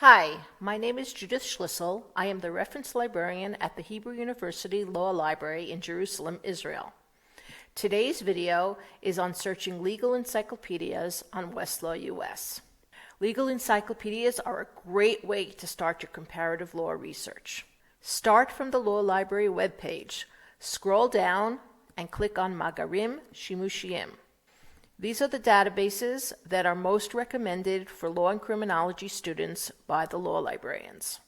Hi, my name is Judith Schlissel. I am the reference librarian at the Hebrew University Law Library in Jerusalem, Israel. Today's video is on searching legal encyclopedias on Westlaw US. Legal encyclopedias are a great way to start your comparative law research. Start from the Law Library webpage, scroll down, and click on Magarim Shimushiyim. These are the databases that are most recommended for law and criminology students by the law librarians.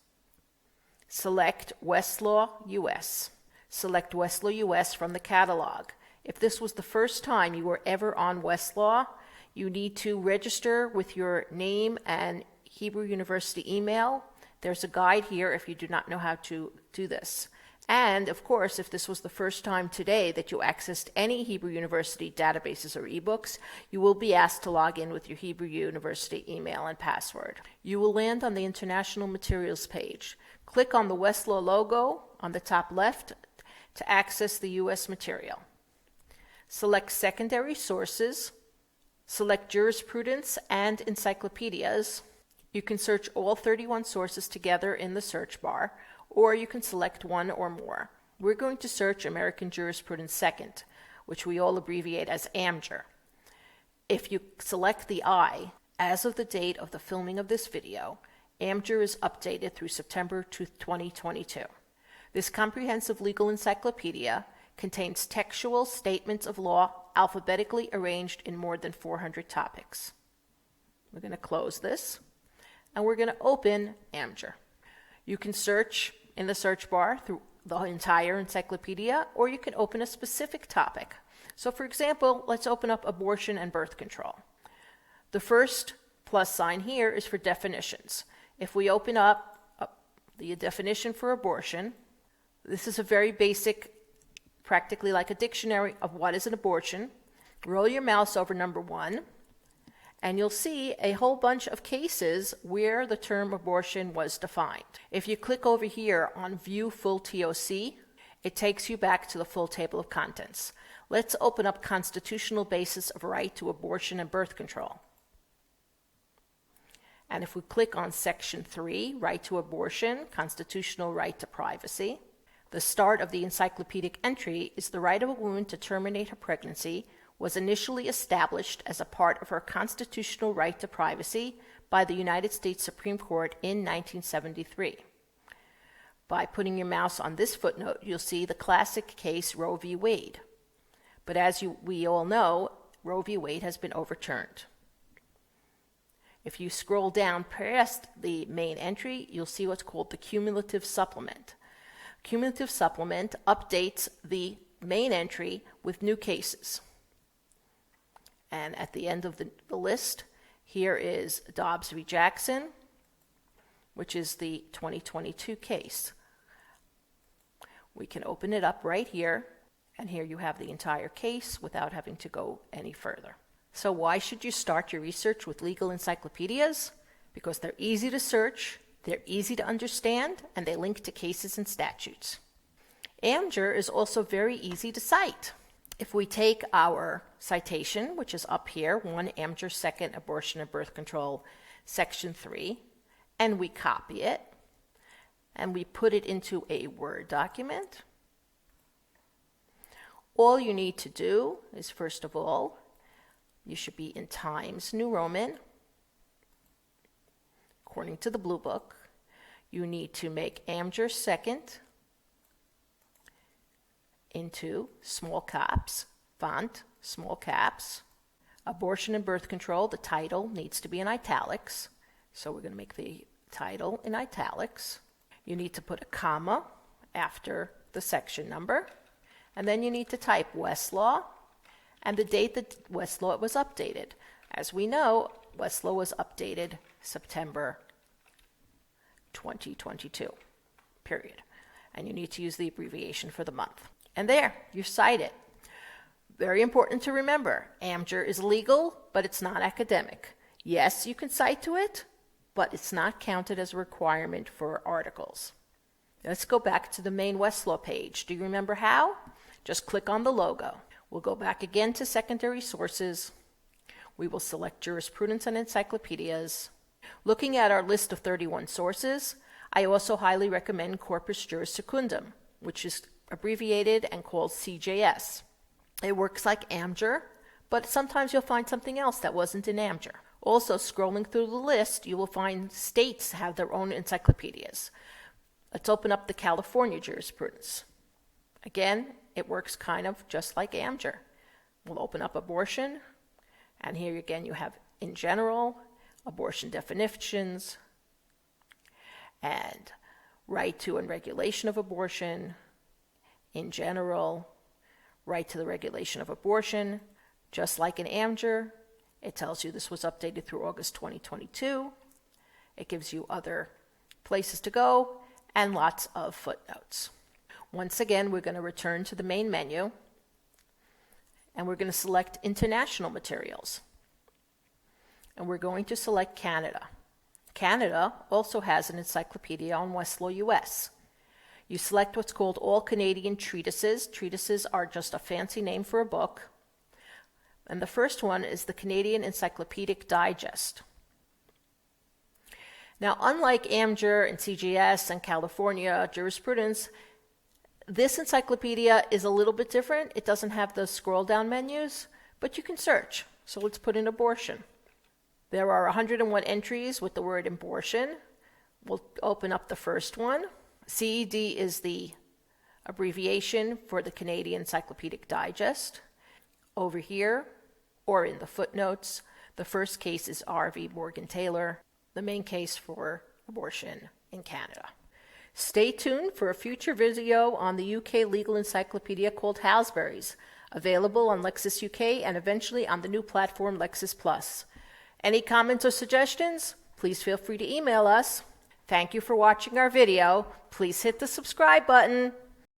Select Westlaw US. Select Westlaw US from the catalog. If this was the first time you were ever on Westlaw, you need to register with your name and Hebrew University email. There's a guide here if you do not know how to do this. And, of course, if this was the first time today that you accessed any Hebrew University databases or ebooks, you will be asked to log in with your Hebrew University email and password. You will land on the International Materials page. Click on the Westlaw logo on the top left to access the U.S. material. Select Secondary Sources. Select Jurisprudence and Encyclopedias. You can search all 31 sources together in the search bar, or you can select one or more. We're going to search American Jurisprudence Second, which we all abbreviate as AmJur. If you select the I, as of the date of the filming of this video, AmJur is updated through September 2022. This comprehensive legal encyclopedia contains textual statements of law alphabetically arranged in more than 400 topics. We're going to close this, and we're going to open AmJur. You can search in the search bar through the entire encyclopedia, or you can open a specific topic. So, for example, let's open up abortion and birth control. The first plus sign here is for definitions. If we open up the definition for abortion, this is a very basic, practically like a dictionary of what is an abortion. Roll your mouse over number 1. And you'll see a whole bunch of cases where the term abortion was defined. If you click over here on View Full TOC, it takes you back to the full table of contents. Let's open up Constitutional Basis of Right to Abortion and Birth Control. And if we click on Section 3, Right to Abortion, Constitutional Right to Privacy, the start of the encyclopedic entry is the right of a woman to terminate her pregnancy was initially established as a part of her constitutional right to privacy by the United States Supreme Court in 1973. By putting your mouse on this footnote, you'll see the classic case Roe v. Wade. But as we all know, Roe v. Wade has been overturned. If you scroll down past the main entry, you'll see what's called the cumulative supplement. Cumulative supplement updates the main entry with new cases. And at the end of the list, here is Dobbs v. Jackson, which is the 2022 case. We can open it up right here, and here you have the entire case without having to go any further. So why should you start your research with legal encyclopedias? Because they're easy to search, they're easy to understand, and they link to cases and statutes. AmJur is also very easy to cite. If we take our citation, which is up here, 1 AmJur Second Abortion and Birth Control, Section 3, and we copy it, and we put it into a Word document, all you need to do is, first of all, you should be in Times New Roman. According to the Blue Book, you need to make AmJur Second into small caps, font, small caps. Abortion and birth control, the title needs to be in italics. So we're going to make the title in italics. You need to put a comma after the section number. And then you need to type Westlaw and the date that Westlaw was updated. As we know, Westlaw was updated September 2022, period. And you need to use the abbreviation for the month. And there, you cite it. Very important to remember, AmJur is legal, but it's not academic. Yes, you can cite to it, but it's not counted as a requirement for articles. Let's go back to the main Westlaw page. Do you remember how? Just click on the logo. We'll go back again to secondary sources. We will select Jurisprudence and Encyclopedias. Looking at our list of 31 sources, I also highly recommend Corpus Juris Secundum, which is abbreviated and called CJS. It works like AmJur, but sometimes you'll find something else that wasn't in AmJur. Also, scrolling through the list, you will find states have their own encyclopedias. Let's open up the California Jurisprudence. Again, it works kind of just like AmJur. We'll open up abortion, and here again you have in general, abortion definitions, and right to and regulation of abortion, in general, right to the regulation of abortion. Just like in AmJur, it tells you this was updated through August 2022. It gives you other places to go and lots of footnotes. Once again, we're going to return to the main menu, and we're going to select International Materials. And we're going to select Canada. Canada also has an encyclopedia on Westlaw US. You select what's called All Canadian Treatises. Treatises are just a fancy name for a book. And the first one is the Canadian Encyclopedic Digest. Now, unlike AmJur and CGS and California Jurisprudence, this encyclopedia is a little bit different. It doesn't have those scroll down menus, but you can search. So let's put in abortion. There are 101 entries with the word abortion. We'll open up the first one. CED is the abbreviation for the Canadian Encyclopedic Digest. Over here, or in the footnotes, the first case is R.V. Morgan-Taylor, the main case for abortion in Canada. Stay tuned for a future video on the UK legal encyclopedia called Halsbury's, available on Lexis UK and eventually on the new platform Lexis Plus. Any comments or suggestions? Please feel free to email us. Thank you for watching our video. Please hit the subscribe button.